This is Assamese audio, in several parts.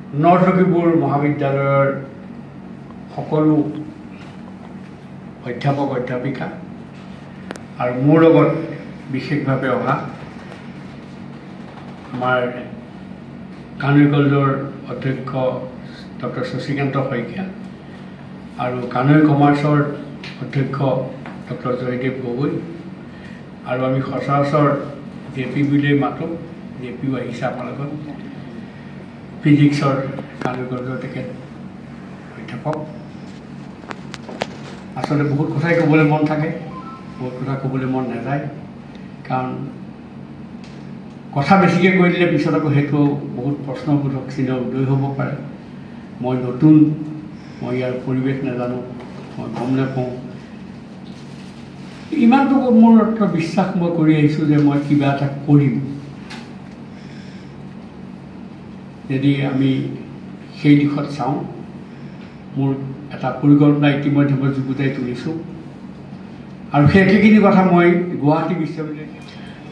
নৰ্থ লখিমপুৰ মহাবিদ্যালয়ৰ সকলো অধ্যাপক অধ্যাপিকা আৰু মোৰ লগত বিশেষভাৱে অহা আমাৰ কানুই কলেজৰ অধ্যক্ষ ডক্টৰ শশীকান্ত শইকীয়া আৰু কানুই কমাৰ্চৰ অধ্যক্ষ ডক্টৰ জয়দেৱ গগৈ আৰু আমি সচৰাচৰ জে পি বুলিয়েই মাতোঁ, জে পিও আহিছে আপোনালোকৰ ফিজিক্সৰ কানুই কলেজৰ তেখেত অধ্যাপক। আচলতে বহুত কথাই ক'বলৈ মন থাকে, বহুত কথা ক'বলৈ মন নাযায়, কাৰণ কথা বেছিকৈ কৈ দিলে পিছত আকৌ সেইটো বহুত প্ৰশ্নবোধক চিহ্ন উদয় হ'ব পাৰে। মই নতুন, মই ইয়াৰ পৰিৱেশ নাজানো, মই গম নাপাওঁ। ইমানটো মোৰ বিশ্বাস মই কৰি আহিছোঁ যে মই কিবা এটা কৰিম। যদি আমি সেই দিশত চাওঁ, মোৰ এটা পৰিকল্পনা ইতিমধ্যে মই যুগুতাই তুলিছোঁ আৰু সেই একেখিনি কথা মই গুৱাহাটী বিশ্ববিদ্যালয়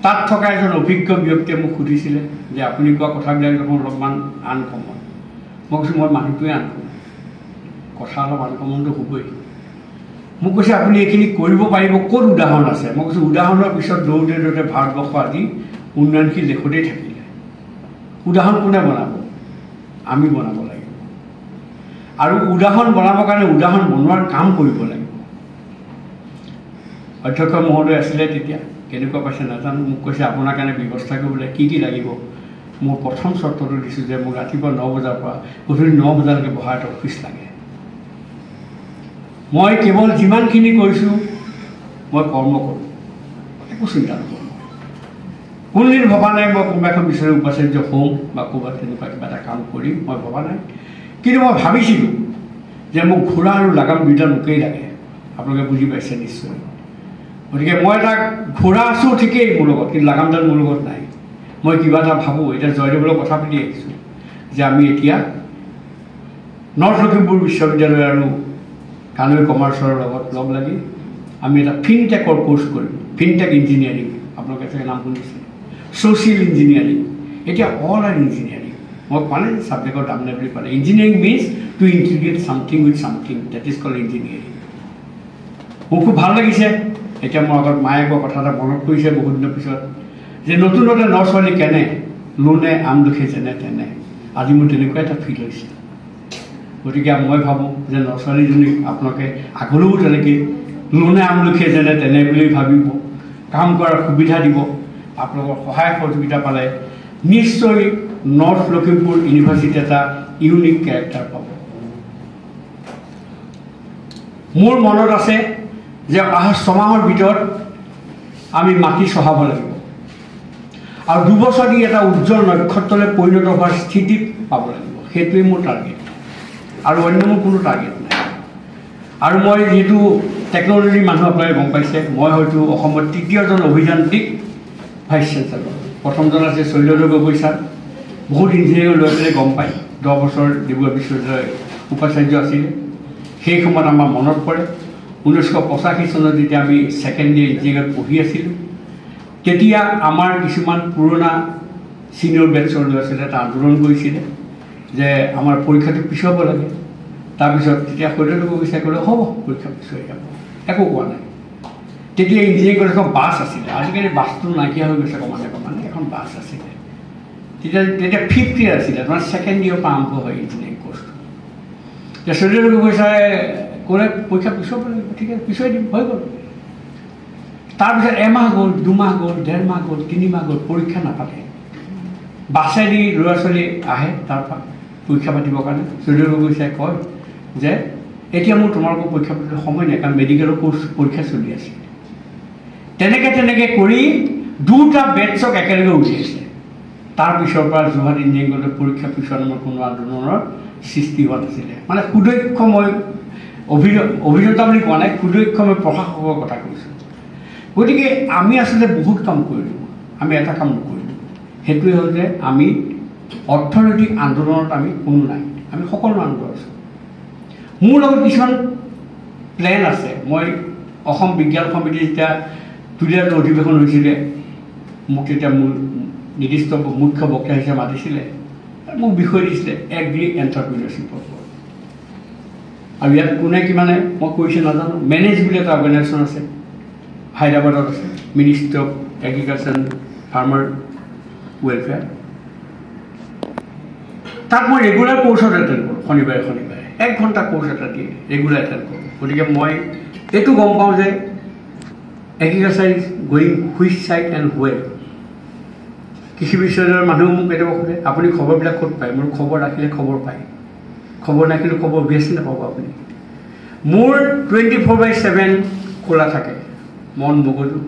তাত থকা এজন অভিজ্ঞ ব্যক্তিয়ে মোক সুধিছিলে যে আপুনি কোৱা কথাবিলাক দেখোন অলপমান আনকমন। মই কৈছোঁ মই মানুহটোৱে আনকমন, কথা অলপ আনকমনটো হ'বই। মোক কৈছে আপুনি এইখিনি কৰিব পাৰিব, ক'ত উদাহৰণ আছে? মই কৈছোঁ উদাহৰণৰ পিছত দৌৰোতে দৌৰোতে ভাৰতবৰ্ষ আজি উন্নয়নশীল দেশতেই থাকিলে। উদাহৰণ কোনে বনাব? আমি বনাব লাগিব আৰু উদাহৰণ বনাবৰ কাৰণে উদাহৰণ বনোৱাৰ কাম কৰিব লাগিব। অধ্যক্ষ মহোদয় আছিলে তেতিয়া, কেনেকুৱা পাইছে নাজানো। মোক কৈছে আপোনাৰ কাৰণে ব্যৱস্থা কৰিবলৈ কি কি লাগিব। মোৰ প্ৰথম চৰ্তটো দিছোঁ যে মোক ৰাতিপুৱা 9 বজাৰ পৰা গধূলি 9 বজালৈকে বহা এটা অফিচ লাগে। মই কেৱল যিমানখিনি কৰিছোঁ মই কৰ্ম কৰোঁ, একো চিন্তা নকৰোঁ। কোনদিন ভবা নাই মই কোনোবা এখন বিচাৰি উপাচাৰ্য হ'ম বা ক'ৰবাত তেনেকুৱা কিবা এটা কাম কৰিম, মই ভবা নাই। কিন্তু মই ভাবিছিলোঁ যে মোক ঘোঁৰা আৰু লাগাম দুইটা মোকেই লাগে। আপোনালোকে বুজি পাইছে নিশ্চয়। গতিকে মই এটা ঘোঁৰা আছোঁ ঠিকেই মোৰ লগত, কিন্তু লাগামডাল মোৰ লগত নাই। মই কিবা এটা ভাবোঁ, এতিয়া জয়দেৱৰ কথা পাতি আহিছোঁ যে আমি এতিয়া নৰ্থ লখিমপুৰ বিশ্ববিদ্যালয় আৰু কানুই কমাৰ্চৰ লগত লগ লাগি আমি এটা ফিনটেকৰ কোৰ্চ কৰিম। ফিনটেক ইঞ্জিনিয়াৰিং, আপোনালোকে চাগে নাম শুনিছে। ছ'চিয়েল ইঞ্জিনিয়াৰিং, এতিয়া অল আৰ ইঞ্জিনিয়াৰিং। মই কোৱা নাই ছাবজেক্টৰ দাম নাই বুলি কোৱা নাই। Engineering means to integrate something with something, that is called engineering. মোৰ খুব ভাল লাগিছে। এতিয়া মোৰ আগত মায়ে কোৱা কথা এটা মনত পৰিছে বহুত দিনৰ পিছত, যে নতুনতে ন ছোৱালী কেনে লোনে আমলখি যেনে তেনে। আজি মোৰ তেনেকুৱা এটা ফিল হৈছে। গতিকে মই ভাবোঁ যে ন ছোৱালীজনীক আপোনালোকে আগলৈও তেনেকৈ লোনে আমলখি যেনে তেনে বুলি ভাবিব, কাম কৰাৰ সুবিধা দিব। আপোনালোকৰ সহায় সহযোগিতা পালে নিশ্চয় নৰ্থ লখিমপুৰ ইউনিভাৰ্চিটি এটা ইউনিক কেৰেক্টাৰ পাব। মোৰ মনত আছে যে অহা 6 মাহৰ ভিতৰত আমি মাটি চহাব লাগিব আৰু 2 বছৰ দি এটা উজ্জ্বল নক্ষত্ৰলৈ পৰিণত হোৱাৰ স্থিতিত পাব লাগিব। সেইটোৱে মোৰ টাৰ্গেট আৰু অন্য মোৰ কোনো টাৰ্গেট নাই। আৰু মই যিহেতু টেকন'লজিৰ মানুহ, আপোনালোকে গম পাইছে, মই হয়তো অসমৰ 3য়জন অভিযান্ত্ৰিক ভাইচ চেঞ্চেলৰ। প্ৰথমজন আছে শৈলেন্দ্ৰ গগৈ ছাৰ, বহুত ইঞ্জিনিয়াৰিং লৈ পেলাই গম পায়। 10 বছৰ ডিব্ৰুগড় বিশ্ববিদ্যালয়ৰ উপাচাৰ্য আছিলে। সেই সময়ত আমাৰ মনত পৰে 1985 চনত যেতিয়া আমি ছেকেণ্ড ইয়েৰ ইঞ্জিনিয়াৰিঙত পঢ়ি আছিলোঁ, তেতিয়া আমাৰ কিছুমান পুৰণা ছিনিয়ৰ বেটছৰ ল'ৰা ছোৱালীয়ে এটা আন্দোলন কৰিছিলে যে আমাৰ পৰীক্ষাটো পিছুৱাব লাগে। তাৰপিছত তেতিয়া শৈলেন্দ্ৰ গগৈ ছাৰে ক'লে হ'ব পৰীক্ষা পিছুৱাই যাব, একো কোৱা নাই। তেতিয়া ইঞ্জিনিয়াৰিং কলেজ এখন বাছ আছিলে, আজিকালি বাছটো নাইকিয়া হৈ গৈছে ক্ৰমান্বয়ে। এখন বাছ আছিলে তেতিয়া 5th ইয়েৰ আছিলে, তোমাৰ ছেকেণ্ড ইয়েৰৰ পৰা আৰম্ভ হয় ইঞ্জিনিয়াৰিং কোৰ্চটো। এতিয়া শৈলেন্দ্ৰ গগৈ ছাৰে ক'লে পৰীক্ষা পিছুৱাব লাগিব, ঠিক আছে পিছুৱাই দিম, হৈ গ'ল। তাৰপিছত এমাহ গ'ল, 2 মাহ গ'ল, 1.5 মাহ গ'ল, 3 মাহ গ'ল, পৰীক্ষা নাপাতে। বাছেদি ল'ৰা ছোৱালী আহে তাৰপৰা পৰীক্ষা পাতিবৰ কাৰণে। শৈলেন্দ্ৰ গগৈ ছাৰে কয় যে এতিয়া মোৰ তোমালোকৰ পৰীক্ষা পাতিবলৈ সময় নাই, কাৰণ মেডিকেলৰ কোৰ্চ পৰীক্ষা চলি আছে। তেনেকৈ কৰি 2টা বেটছক একেলগে উলিয়াইছে। তাৰপিছৰ পৰা যোৰহাট ইঞ্জিনিয়াৰিং কলেজৰ পৰীক্ষা পিছুৱা নামৰ কোনো আন্দোলনৰ সৃষ্টি হোৱা নাছিলে। মানে সুদক্ষ, মই অভিযন্তা বুলি কোৱা নাই, সুদক্ষ মই প্ৰশাসকৰ কথা কৈছোঁ। গতিকে আমি আচলতে বহুত কাম কৰিলোঁ, আমি এটা কাম নকৰিলোঁ। সেইটোৱে হ'ল যে আমি অৰ্থনৈতিক আন্দোলনত আমি কোনো নাই, আমি সকলো আন্দোলন আছোঁ। মোৰ লগত কিছুমান প্লেন আছে। মই অসম বিজ্ঞান সমিতি যেতিয়া তুলিয়াৰ অধিৱেশন হৈছিলে, মোক তেতিয়া মোৰ নিৰ্দিষ্ট মুখ্য বক্তা হিচাপে মাতিছিলে। মোক বিষয় দিছিলে এগ্ৰি এণ্টাৰপ্ৰিনাৰশ্বিপৰ ওপৰত আৰু ইয়াত কোনে কিমানে মই কৈছে নাজানো মেনেজ বুলি এটা অৰ্গেনাইজেশ্যন আছে হায়দৰাবাদত আছে ministry of agriculture and farmer welfare তাত মই ৰেগুলাৰ কোৰ্চত এটেণ্ড কৰোঁ শনিবাৰে 1 ঘণ্টা কোৰ্চ এটা দিয়ে ৰেগুলাৰ এটেণ্ড কৰোঁ গতিকে মই এইটো গম পাওঁ যে agriculture is going which side and well কৃষি বিশ্ববিদ্যালয়ৰ মানুহ মোক কেতিয়াবা সোধে আপুনি খবৰবিলাক ক'ত পায় মোৰ খবৰ ৰাখিলে খবৰ পায় খবৰ ৰাখিলে খবৰ অভিয়াছলি নাপাব আপুনি মোৰ 24/7 খোলা থাকে মন মগজু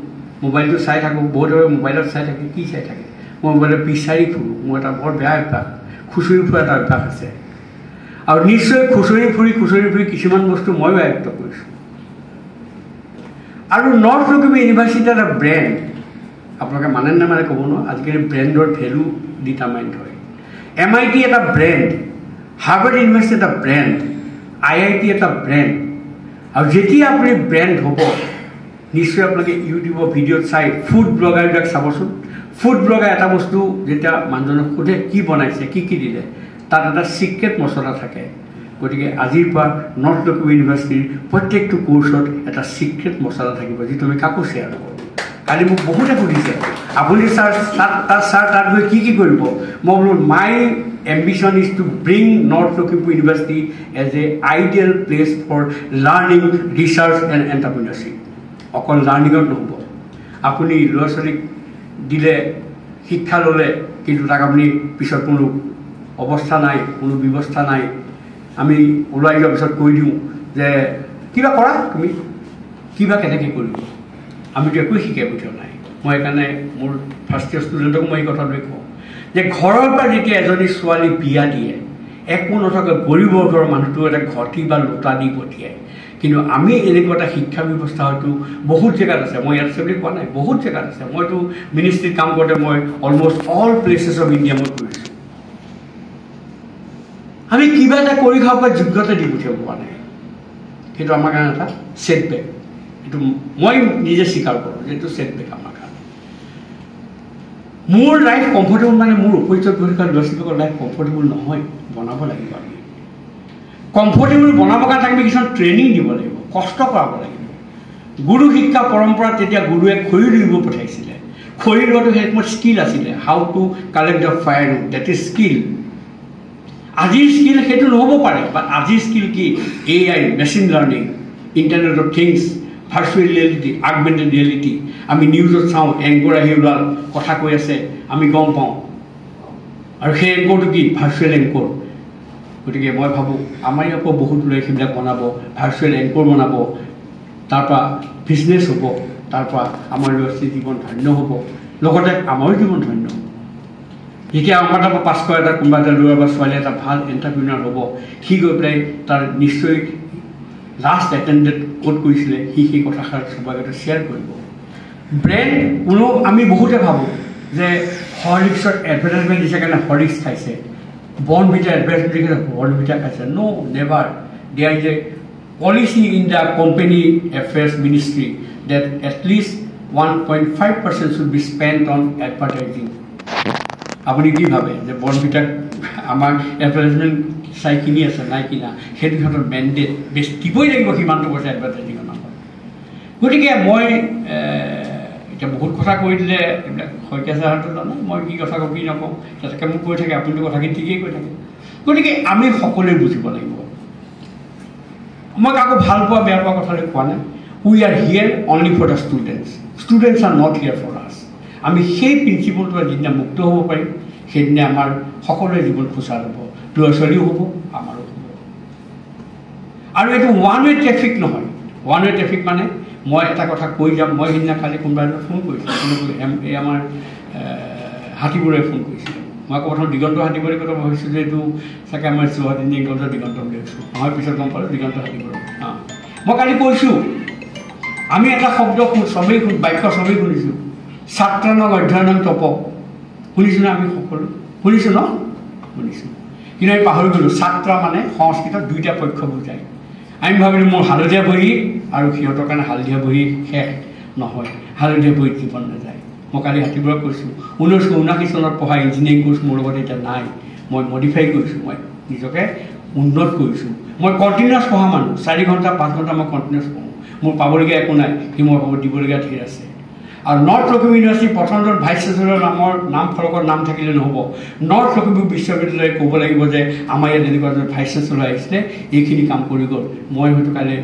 মোবাইলটো চাই থাকোঁ বহুতৰে মোবাইলত চাই থাকে কি চাই থাকে মই মোবাইলত বিচাৰি ফুৰোঁ মোৰ এটা বৰ বেয়া অভ্যাস খুচৰি ফুৰা এটা অভ্যাস আছে আৰু নিশ্চয় খুচৰি ফুৰি কিছুমান বস্তু ময়ো আয়ত্ব কৰিছোঁ আৰু নৰ্থ লখিমপুৰ ইউনিভাৰ্চিটি এটা ব্ৰেণ্ড আপোনালোকে মানে নামানে ক'ব নোৱাৰো আজিকালি ব্ৰেণ্ডৰ ভেলু ডিটাৰমাইণ্ড হয় MIT এটা ব্ৰেণ্ড হাৰ্ভাৰ্ড ইউনিভাৰ্চিটি এটা ব্ৰেণ্ড IIT এটা ব্ৰেণ্ড আৰু যেতিয়া আপুনি ব্ৰেণ্ড হ'ব নিশ্চয় আপোনালোকে ইউটিউবৰ ভিডিঅ'ত চাই ফুড ব্লগাৰবিলাক চাবচোন ফুড ব্লগাৰ এটা বস্তু যেতিয়া মানুহজনক সোধে কি বনাইছে কি দিলে তাত এটা চিক্ৰেট মছলা থাকে গতিকে আজিৰ পৰা নৰ্থ লখিমপুৰ ইউনিভাৰ্চিটিৰ প্ৰত্যেকটো কোৰ্চত এটা চিক্ৰেট মছলা থাকিব যিটো আমি কাকো শ্বেয়াৰ নকৰোঁ কালি মোক বহুতে সুধিছে আপুনি ছাৰ তাত গৈ কি কৰিব মই বোলো my ambition is to bring North Lakhimpur university as a ideal place for learning research and entrepreneurship অকল লাৰ্ণিঙত নহ'ব আপুনি ল'ৰা ছোৱালীক দিলে শিক্ষা ল'লে কিন্তু তাক আপুনি পিছত কোনো অৱস্থা নাই কোনো ব্যৱস্থা নাই আমি ওলাই যোৱাৰ পিছত কৈ দিওঁ যে কিবা কৰা তুমি কিবা কেনেকৈ কৰিব আমিতো একো শিকাই পঠিওৱা নাই মই সেইকাৰণে মোৰ ফাৰ্ষ্ট ইয়াৰ ষ্টুডেণ্টক মই এই কথাটোৱে কওঁ যে ঘৰৰ পৰা যেতিয়া এজনী ছোৱালী বিয়া দিয়ে একো নথকাকৈ গৰীবৰ ঘৰৰ মানুহটো এটা ঘটি বা লোটা দি পঠিয়ায় কিন্তু আমি এনেকুৱা এটা শিক্ষা ব্যৱস্থা হয়তো বহুত জেগাত আছে মই ইয়াত আছে বুলি কোৱা নাই বহুত জেগাত আছে মইতো মিনিষ্ট্ৰীত কাম কৰোঁতে মই almost all places of India মই কৰিছোঁ আমি কিবা এটা কৰি খাব পৰা যোগ্যতা দি পঠিয়াব পৰা নাই সেইটো আমাৰ কাৰণে এটা ছেটবেক এইটো মই নিজে স্বীকাৰ কৰোঁ যে এইটো ছেটবেক আমাৰ কাৰণে মোৰ লাইফ কমফৰ্টেবল মানে মোৰ উপযুক্ত গৈ থকা ল'ৰা ছোৱালীবিলাকৰ লাইফ কমফৰ্টেবল নহয় বনাব লাগিব আমি কমফৰ্টেবল বনাবৰ কাৰণে আমি কিছুমান ট্ৰেইনিং দিব লাগিব কষ্ট কৰাব লাগিব গুৰু শিক্ষা পৰম্পৰাত তেতিয়া গুৰুৱে খৰি দিব পঠাইছিলে খৰি লোৱাটো সেই সময়ত স্কিল আছিলে how to collect the fire that is skill আজিৰ স্কিল সেইটো নহ'ব পাৰে বাট আজিৰ স্কিল কি AI machine learning internet of things virtual reality augmented reality আমি নিউজত চাওঁ এংকৰ আহি ওলাল কথা কৈ আছে আমি গম পাওঁ আৰু সেই এংকৰটো কি ভাৰ্চুৱেল এংকৰ গতিকে মই ভাবোঁ আমাৰ ইয়াৰ পৰা বহুত ল'ৰাই সেইবিলাক বনাব ভাৰ্চুৱেল এংকৰ বনাব তাৰপৰা বিজনেছ হ'ব তাৰপৰা আমাৰ ল'ৰা ছোৱালীৰ জীৱন ধন্য হ'ব লগতে আমাৰো জীৱন ধন্য হ'ব যেতিয়া আমাৰ তাৰপৰা পাছ কৰা এটা কোনোবা এটা ল'ৰা বা ছোৱালী এটা ভাল এণ্টাৰপ্ৰিনাৰ হ'ব সি গৈ পেলাই তাৰ নিশ্চয় লাষ্ট এটেণ্ডেড ক'ত কৰিছিলে সি সেই কথাষাৰ চবৰ আগতে শ্বেয়াৰ কৰিব ব্ৰেণ্ড কোনো আমি বহুতে ভাবোঁ যে হৰলিক্সৰ এডভাৰটাইজমেণ্ট দিছে কাৰণে হৰলিক্স খাইছে বৰ্ণভিটা এডভাৰটাইজমেণ্ট দিছে বৰ্ণভিটা খাইছে no' never there is a policy in the company affairs ministry that at least 1.5% should be spent on advertising আপুনি কি ভাবে যে বৰ্ণভিটাক আমাৰ এডভাৰটাইজমেণ্ট চাই কিনি আছে নাই কিনা সেইটো সিহঁতৰ মেণ্ডেট বেছ দিবই লাগিব সিমানটো পইচা এডভাৰটাইজিঙৰ নামত গতিকে মই এতিয়া বহুত কথা কৈ দিলে এইবিলাক শইকীয়া ছাৰহঁতে জানে মই কি কথা কওঁ কি নকওঁ তেনেকৈ মোক কৈ থাকে আপুনিতো কথাখিনি ঠিকেই কৈ থাকে গতিকে আমি সকলোৱে বুজিব লাগিব মই কাকো ভাল পোৱা বেয়া পোৱা কথালৈ কোৱা নাই we are here only for the students are not here for us আমি সেই প্ৰিন্সিপলটো যিদিনা মুক্ত হ'ব পাৰিম সেইদিনা আমাৰ সকলোৰে জীৱন সুচাৰু হ'ব ল'ৰা ছোৱালীও হ'ব আমাৰো হ'ব আৰু এইটো ওৱান ৱে ট্ৰেফিক নহয় ওৱান ৱে ট্ৰেফিক মানে মই এটা কথা কৈ যাম মই সেইদিনা খালি কোনোবা এজনে ফোন কৰিছিলোঁ এই আমাৰ হাতীবোৰে ফোন কৰিছিলে মই আকৌ প্ৰথম দিগন্ত হাতীবৰে কথা ভাবিছোঁ যে এইটো চাগে আমাৰ যোৰহাটী গঞ্জৰ দিগন্ত বুলি ভাবিছোঁ আমাৰ পিছত গম পালোঁ দিগন্ত হাতীবৰ মই কালি কৈছোঁ আমি এটা শব্দ চবেই বাক্য চবেই শুনিছোঁ ছাত্ৰানক অধ্যয়নক তপ শুনিছোঁ নে আমি সকলো শুনিছোঁ ন শুনিছোঁ কিন্তু আমি পাহৰি গ'লোঁ ছাত্ৰা মানে সংস্কৃতত দুইটা পক্ষ বুজায় আমি ভাবিলোঁ মোৰ হালধীয়া বহী আৰু সিহঁতৰ কাৰণে হালধীয়া বহী শেষ নহয় হালধীয়া বহীত জীৱন নাযায় মই কালি হাতীবোৰক কৈছোঁ 1979 চনত পঢ়া ইঞ্জিনিয়াৰিং কোৰ্চ মোৰ লগত এতিয়া নাই মই মডিফাই কৰিছোঁ, মই নিজকে উন্নত কৰিছোঁ। মই কণ্টিনিউৱাছ পঢ়া মানুহ, 4 ঘণ্টা 5 ঘণ্টা মই কণ্টিনিউৱাছ পঢ়োঁ। মোৰ পাবলগীয়া একো নাই, সি মই ভাবোঁ দিবলগীয়া ধেৰ আছে। আৰু নৰ্থ লখিমপুৰ ইউনিভাৰ্চিটি প্ৰথমজন ভাইচ চেঞ্চেলৰ নাম ফলকত নাম থাকিলে নহ'ব। নৰ্থ লখিমপুৰ বিশ্ববিদ্যালয়ে ক'ব লাগিব যে আমাৰ ইয়াত এনেকুৱা এজন ভাইচ চেঞ্চেলৰ আহিছিলে, এইখিনি কাম কৰি গ'ল। মই হয়তো কাইলৈ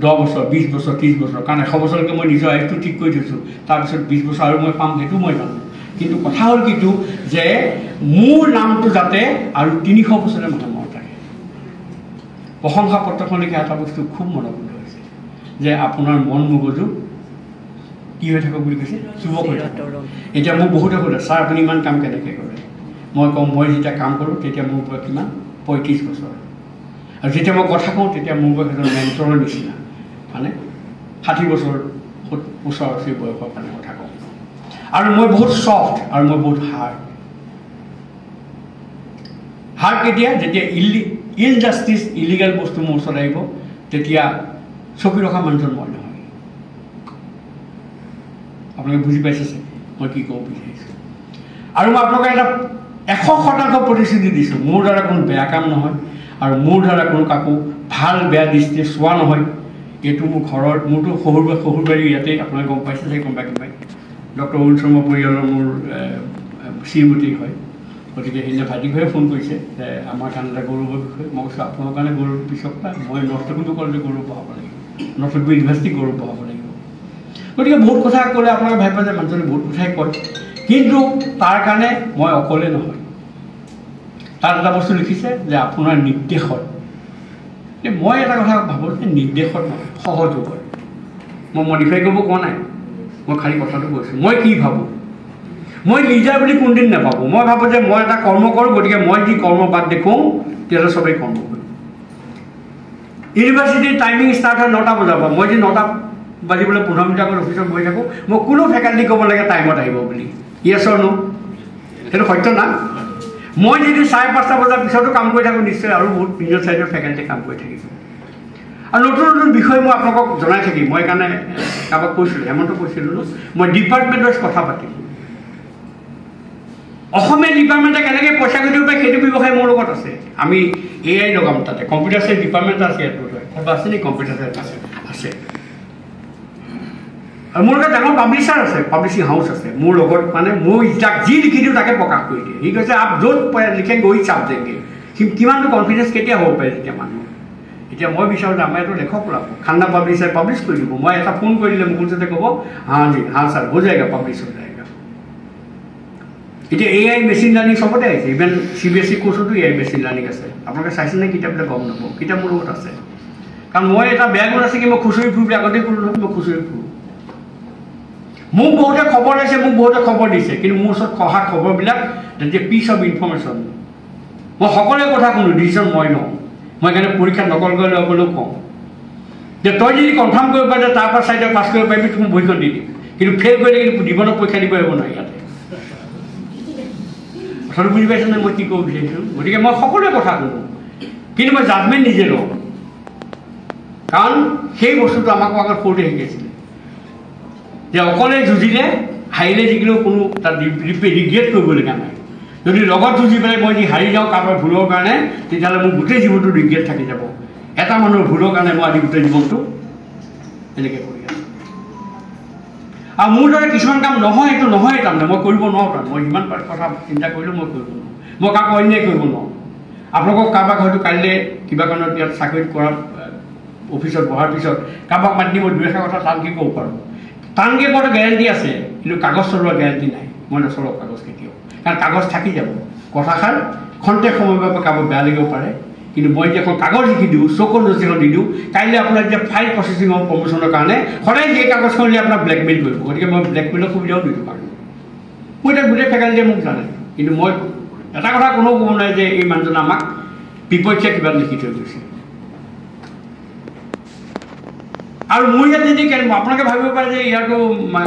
10 বছৰ 20 বছৰ 30 বছৰ, কাৰণ 100 বছৰলৈকে মই নিজৰ আয়ুসটো ঠিক কৰি থৈছোঁ, তাৰপিছত 20 বছৰ আৰু মই পাম, সেইটো মই জানো। কিন্তু কথা হ'ল কিটো যে মোৰ নামটো যাতে আৰু 300 বছৰে মানুহ মনত থাকে। প্ৰশংসা পত্ৰখন লিখা এটা বস্তু খুব মনপূৰ্ণ হৈছে যে আপোনাৰ মন মগজু কি হৈ থাকক বুলি কৈছে, যুৱক হৈ থাকক। এতিয়া মোক বহুতে সোধে, ছাৰ আপুনি ইমান কাম কেনেকৈ কৰে? মই কওঁ মই যেতিয়া কাম কৰোঁ তেতিয়া মোৰ বয়স কিমান, 35 বছৰ। আৰু যেতিয়া মই কথা কওঁ তেতিয়া মোৰ বয়স এজন মেণ্টৰৰ নিচিনা, মানে 60 বছৰ ওচৰ সেই বয়সৰ কাৰণে কথা কওঁ। আৰু মই বহুত ছফ্ট আৰু মই বহুত হাৰ্ড কেতিয়া, যেতিয়া ইনজাষ্টিচ ইলিগেল বস্তু মোৰ ওচৰত আহিব, তেতিয়া চকু ৰখা মানুহজন মই নহয়। আপোনালোকে বুজি পাইছে মই কি ক'ব বিচাৰিছোঁ। আৰু মই আপোনালোকে এটা 100% প্ৰতিশ্ৰুতি দিছোঁ, মোৰ দ্বাৰা কোনো বেয়া কাম নহয় আৰু মোৰ দ্বাৰা কোনো কাকো ভাল বেয়া দৃষ্টিৰে চোৱা নহয়। এইটো মোৰ ঘৰত, মোৰতো শহুৰবাৰী ইয়াতে, আপোনালোকে গম পাইছে চাগে কোনোবাই। ডক্টৰ অৰুণ শৰ্মা পৰিয়ালৰ মোৰ শ্ৰীমতী হয়। গতিকে সেইদিনা ভাইটিক হৈয়ে ফোন কৰিছে যে আমাৰ কাৰণে এটা গৌৰৱৰ বিষয়। মই কৈছোঁ আপোনাৰ কাৰণে গৌৰৱ পিছত মই নৰ্থ লখিমপুৰ কলেজে গৌৰৱ বঢ়াব লাগিব, নৰ্থ লখিমপুৰ ইউনিভাৰ্চিটি গৌৰৱ বঢ়াব লাগিব। গতিকে বহুত কথা ক'লে আপোনালোকে ভাবিব যে মানুহজনে বহুত কথাই কয়, কিন্তু তাৰ কাৰণে মই অকলে নহয়। তাত এটা বস্তু লিখিছে যে আপোনাৰ নিৰ্দেশত, মই এটা কথা ভাবোঁ যে নিৰ্দেশত নহয়, সহযোগত। মই মডিফাই কৰিব কোৱা নাই, মই খালী কথাটো কৈছোঁ মই কি ভাবোঁ। মই লিডাৰ বুলি কোনদিন নাভাবোঁ। মই ভাবোঁ যে মই এটা কৰ্ম কৰোঁ, গতিকে মই যি কৰ্ম বাদ দেখুৱাওঁ তেতিয়াহ'লে চবেই কৰ্ম কৰিম। ইউনিভাৰ্চিটিৰ টাইমিং ষ্টাৰ্ট হয় 9টা বজাৰ পৰা। মই যদি 9টা বাজিবলৈ 15 মিনিট আগত অফিচত বহি থাকোঁ, মই কোনো ফেকাল্টি ক'ব লাগে টাইমত আহিব বুলি, ইয়েছ অৰ নো? সেইটো সত্য না? মই যদি 5:30 বজাৰ পিছতো কাম কৰি থাকোঁ, নিশ্চয় আৰু বহুত নিজৰ চাইডৰ ফেকাল্টি কাম কৰি থাকিব। আৰু নতুন নতুন বিষয় মই আপোনালোকক জনাই থাকিম। মই সেইকাৰণে কাৰোবাক কৈছিলোঁ, হেমন্ত কৈছিলোঁ, মই ডিপাৰ্টমেণ্ট ৱাইজ কথা পাতিম। অসমীয়া ডিপাৰ্টমেণ্টে কেনেকৈ পইচা ঘটিব পাৰে সেইটো ব্যৱসায় মোৰ লগত আছে। আমি AI লগাম তাতে, কম্পিউটাৰ চাইন্স ডিপাৰ্টমেণ্ট আছে ইয়াত, আছে নেকি কম্পিউটাৰ চাইন্স? আছে। আৰু মোৰ লগত ডাঙৰ পাব্লিচাৰ আছে, পাব্লিচিং হাউচ আছে মোৰ লগত। মানে মই যাক যি লিখি দিওঁ তাকে প্ৰকাশ কৰি দিয়ে। সি কৈছে আপ য'ত লিখে গৈ চাপ দেগে। সি কিমানটো কনফিডেঞ্চ কেতিয়া হ'ব পাৰে তেতিয়া মানুহ। এতিয়া মই বিচাৰোঁ যে আমাৰ এইটো লেখক ওলাব, খান্না পাব্লিচাৰ পাব্লিছ কৰি দিব। মই এটা ফোন কৰি দিলে মোক যাতে ক'ব হাঁ জি হাঁ ছাৰ হৈ যায়গা, পাব্লিছ হৈ যায়গা। এতিয়া AI মেচিন লাৰ্ণিং চবতে আহিছে, even CBSE কোৰ্চতো AI machine learning আছে। আপোনালোকে চাইছেনে কিতাপবিলাক? গম নাপাব, কিতাপ মোৰ লগত আছে। কাৰণ মই এটা বেয়া গুণ আছে কি মই খুচৰি ফুৰিবলৈ আগতেই ক'লোঁ নহয়, মই খুচৰি ফুৰোঁ। মোক বহুতে খবৰ লৈছে, মোক বহুতে খবৰ দিছে, কিন্তু মোৰ ওচৰত অহা খবৰবিলাক যেতিয়া পিচ অফ ইনফৰ্মেশ্যন। মই সকলোৱে কথা শুনো, ডিচিশ্যন মই লওঁ। মই সেইকাৰণে পৰীক্ষাত নকল কৰি ল'বলৈও কওঁ যে তই যদি কনফাৰ্ম কৰিব পাৰ যে তাৰ পৰা চাইডে পাছ কৰিব পাৰিবি, তুমি বহীখন দি দিম, কিন্তু ফেইল কৰিলে কিন্তু জীৱনত পৰীক্ষা দিব আহিব নোৱাৰি ইয়াতে। কথাটো বুজি পাইছেনে মই কি ক'ব বিচাৰিছোঁ? গতিকে মই সকলোৱে কথা শুনো, কিন্তু মই জাজমেণ্ট নিজে লওঁ। কাৰণ সেই বস্তুটো আমাকো আগত সৰুতে শিকাইছিলে যে অকলে যুঁজিলে হাৰিলে জিকিলেও কোনো তাত ৰিগ্ৰেট কৰিবলগীয়া নাই। যদি লগত যুঁজি পেলাই মই যদি হাৰি যাওঁ কাৰোবাৰ ভুলৰ কাৰণে, তেতিয়াহ'লে মোৰ গোটেই জীৱনটো ৰিগ্ৰেট থাকি যাব। এটা মানুহৰ ভুলৰ কাৰণে মই আজি গোটেই জীৱনটো এনেকৈ কৰি আছোঁ। আৰু মোৰ দৰে কিছুমান কাম নহয়, এইটো নহয় তাৰমানে মই কৰিব নোৱাৰোঁ। তাৰমানে মই যিমান কথা চিন্তা কৰিলেও মই কৰিব নোৱাৰোঁ। মই কাকো অন্যায় কৰিব নোৱাৰোঁ। আপোনালোকক কাৰোবাক হয়তো কাইলৈ কিবা কাৰণত ইয়াত চাকৰিত কৰাৰ অফিচত বহাৰ পিছত কাৰোবাক মাতি মই 2-1 কথা টানকৈ ক'ব পাৰোঁ। টানকৈ কোৱাটো গেৰেণ্টি আছে, কিন্তু কাগজ চলোৱাৰ গেৰেণ্টি নাই। মই নচলাওঁ কাগজ কেতিয়াও, কাৰণ কাগজ থাকি যাব। কথাষাৰ খন্তেক সময়ৰ বাবে কাৰোবাক বেয়া লাগিব পাৰে, কিন্তু মই যেতিয়া এখন কাগজ লিখি দিওঁ, চকু নথি এখন দি দিওঁ, কাইলৈ আপোনাৰ যেতিয়া ফাইল প্ৰচেচিং হ'ব প্ৰমোশ্যনৰ কাৰণে, সদায় সেই কাগজখন উলিয়াই আপোনাক ব্লেকমেইল কৰিব। গতিকে মই ব্লেকমেইলৰ সুবিধাও দিছোঁ কাৰণ মই এতিয়া গোটেই ফেকাল্টিয়ে মোক জানে। কিন্তু মই এটা কথা কোনেও ক'ব নোৱাৰে যে এই মানুহজনে আমাক বিপক্ষে কিবা লিখি থৈ গৈছে। আৰু মোৰ ইয়াত যদি আপোনালোকে ভাবিব পাৰে যে ইয়াতো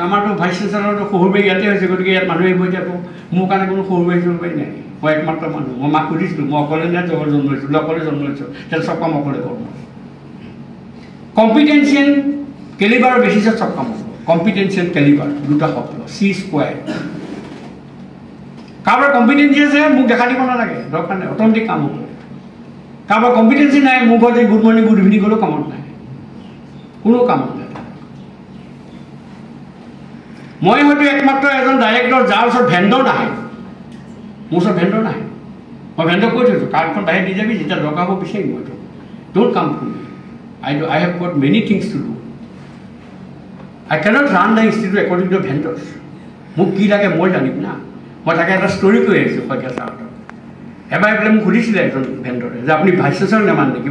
আমাৰতো ভাইচ চেঞ্চেলৰটো শহুৰবাৰী ইয়াতে হৈছে, গতিকে ইয়াত মানুহে বহি থাকোঁ, মোৰ কাৰণে কোনো শহুৰবাৰী চহুৰবাৰী নাই। মই একমাত্ৰ মানুহ। মই মাক সুধিছিলোঁ মই অকলে নে জগৰ জন্ম লৈছোঁ, অকলে জন্ম লৈছোঁ, তেতিয়াহ'লে চব কাম অকলে কৰোঁ। কম্পিটেঞ্চিয়েল কেলিবাৰৰ বেচিছত চব কাম হ'ব। কম্পিটেঞ্চিয়েল কেলিবাৰ দুটা শব্দ, C²। কাৰোবাৰ কম্পিটেঞ্চি আছে মোক দেখা দিব নালাগে, দৰকাৰ নাই, অট'মেটিক কাম হ'ব। কাৰোবাৰ কম্পিটেঞ্চি নাই, মোৰ ঘৰত গুড মৰ্ণিং গুড ইভিনিং গ'লেও কামত নাই, কোনো কামত নাই। মই হয়তো একমাত্ৰ এজন ডাইৰেক্টৰ যাৰ ওচৰত ভেণ্ডৰ নাহে, মোৰ ওচৰত ভেণ্ডৰ নাহে। মই ভেণ্ডৰ কৈ থৈছোঁ, কাৰ্ডখন বাহিৰ দি যাবি, যেতিয়া দৰকাৰ হ'ব বিচাৰিম মইতো। Don't come to me, I have got many things to do. I cannot run the institute according to vendors. মোক কি লাগে মই জানিম না। মই তাকে এটা ষ্টৰি কৈ আহিছোঁ শইকীয়া ছাৰহঁতক। এবাৰ পেলাই মোক সুধিছিলে এজন ভেণ্ডৰে যে আপুনি ভাইচ চেঞ্চেলৰ নেমান নেকি?